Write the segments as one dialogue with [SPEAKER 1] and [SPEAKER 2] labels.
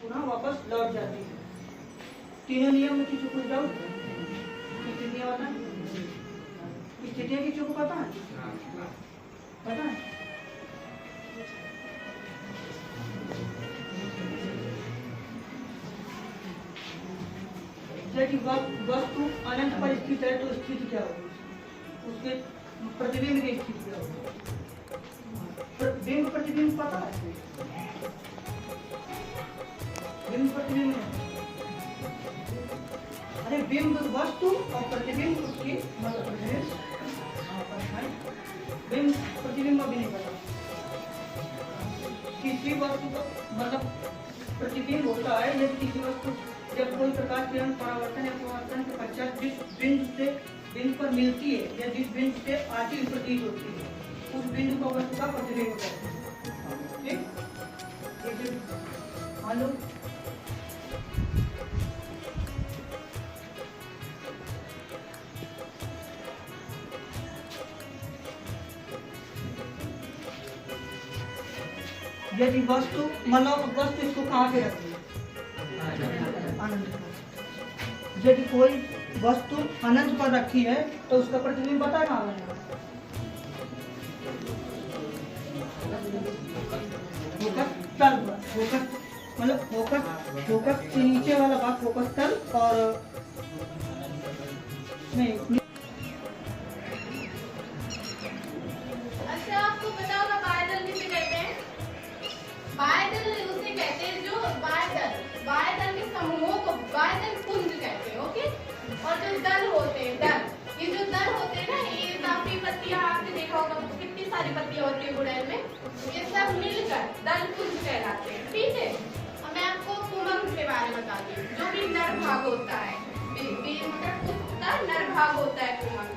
[SPEAKER 1] पुनः वापस लौट जाती है। तीनों नियम में किसी कुछ डाउट स्थितियाँ बता स्थितियाँ किसी को पता है? पता है? यदि वस्तु अनंत पर स्थित है तो स्थिति क्या होगी? उसके प्रतिबिंब की स्थिति क्या होगी? बिंब प्रतिबिंब पता है? बिंब प्रतिबिंब अरे बिंब वस्तु और प्रतिबिंब उसकी मतलब बिंब प्रतिबिंब अभी नहीं पता। किसी वस्तु का मतलब प्रतिबिंब होता है यदि किसी वस्तु जब कोई प्रकाश किरण परावर्तन या परावर्तन के पश्चात जिस बिंदु से बिंदु पर मिलती है या जिस बिंदु से आती हुई प्रतीत होती है उस बिंदु को वस्तु का प्रतिबिंब होता है। ठीक, मान लो यदि वस्तु मतलब वस्तु इसको कहाँ पे रखती है? अनंत। यदि कोई वस्तु अनंत पर रखी है तो उसका प्रतिबिंब पता कहाँ बनेगा? फोकस तल पर, फोकस मतलब फोकस के नीचे वाला भाग फोकस तल और नहीं।
[SPEAKER 2] अच्छा, आपको पता होगा बायदल किसे कहते हैं? बायदल उसे कहते हैं जो बायदल के समूहों को बायदल पुंज कहते हैं। ओके, और जो दल होते हैं ये जो दल होते हैं ना, ये काफी पत्तियां आपने देखा होगा, कितनी सारी पत्तियां होती है गुड़हल में, ये सब मिलकर दल पुंज कहलाते हैं। ठीक है, और मैं आपको पुमंग के बारे में बताती हूँ, जो भी नर भाग होता है, मतलब नर भाग होता है पुमंग।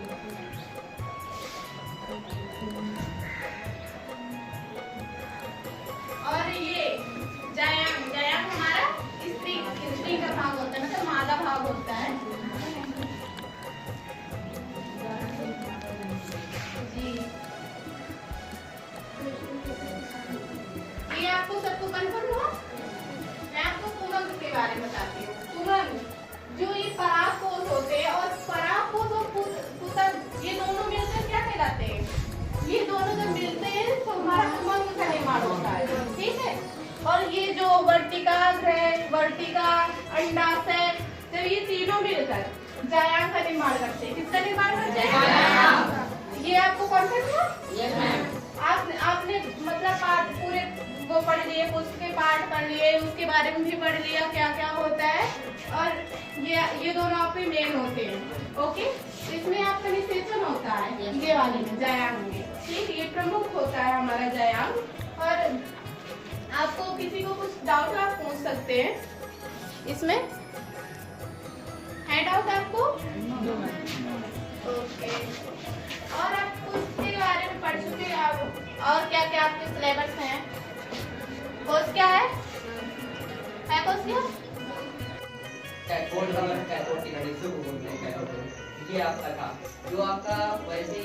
[SPEAKER 2] और ये जयांग हमारा स्त्री का भाग होता है, मतलब मादा भाग होता है। जी, ये आपको सबको कंफर्म हुआ? मैं आपको पुमंग के बारे में बताती हूँ। पुमंग जो ये परागकोश होते हैं और परागकोश और पुतंग ये दोनों मिलकर क्या कहलाते हैं? ये दोनों जब मिलते हैं तो हमारा पुमंग का निर्माण होता है। ठीक है, और ये जो वर्तिका ग्रह, वर्तिका, अंडाशय, जब ये तीनों मिलकर जायांग का निर्माण करते हैं। किसका निर्माण करते हैं? ये आपको कॉन्सेप्ट हुआ? आपने मतलब पाठ पूरे वो पढ़ लिए, पुस्तक के पाठ पढ़ लिए, उसके बारे में भी पढ़ लिया क्या क्या होता है, और ये दोनों आपके मेन होते हैं। ओके, इसमें आपका निषेचन होता है ये वाले में, जायांग में। ठीक, ये प्रमुख होता है हमारा जायांग। और आपको किसी को कुछ डाउट आप पूछ सकते हैं इसमें, है डाउट आपको? ओके, और आप उसके बारे में पढ़ चुके हैं आप? और क्या क्या आपके सिलेबस में है? कोर्स क्या है कोर्स क्या?
[SPEAKER 3] कैथोड का मतलब कैथोड की घड़ी से बोलते हैं कैथोड। ये आपका था जो आपका वैसे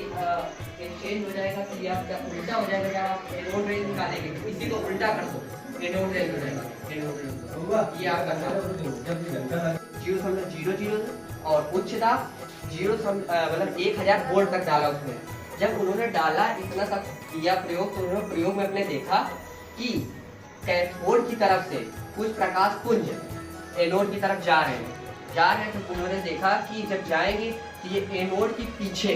[SPEAKER 3] एक्सचेंज हो जाएगा, फिर आपका उल्टा हो जाएगा। जब आप एनोड रेज निकालेंगे तो इसी को उल्टा कर दो, एनोड रेज हो जाएगा। एनोड रेज ये आपका था 0.00 और उच्च दाब 0 मतलब 1000 वोल्ट तक डाला उसमें। जब उन्होंने डाला इतना तक किया प्रयोग, तो उन्होंने प्रयोग में अपने देखा कि कैथोड की तरफ से कुछ प्रकाश पुंज एनोड की तरफ जा रहे हैं। तो उन्होंने देखा कि जब जाएंगे तो ये एनोड के पीछे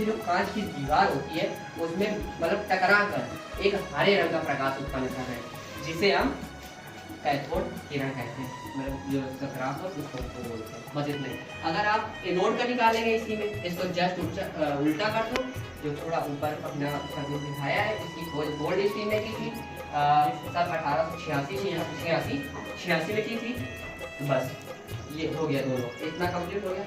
[SPEAKER 3] जो कांच की दीवार होती है उसमें मतलब टकरा कर एक हरे रंग का प्रकाश उत्पन्न कर रहे हैं, जिसे हम कैथोड किरण कहते हैं। मतलब जो प्रकाश उसको बोलते हैं। बस इतना ही। अगर आप एनोड का निकालेंगे इसी में, इसको जस्ट उल्टा कर दो, जो थोड़ा ऊपर अपना सबूत दिखाया है, इसकी खोज गोल्ड स्टीन ने की थी सन 1886 में की थी। बस ये हो गया, दोनों इतना कंप्लीट हो गया।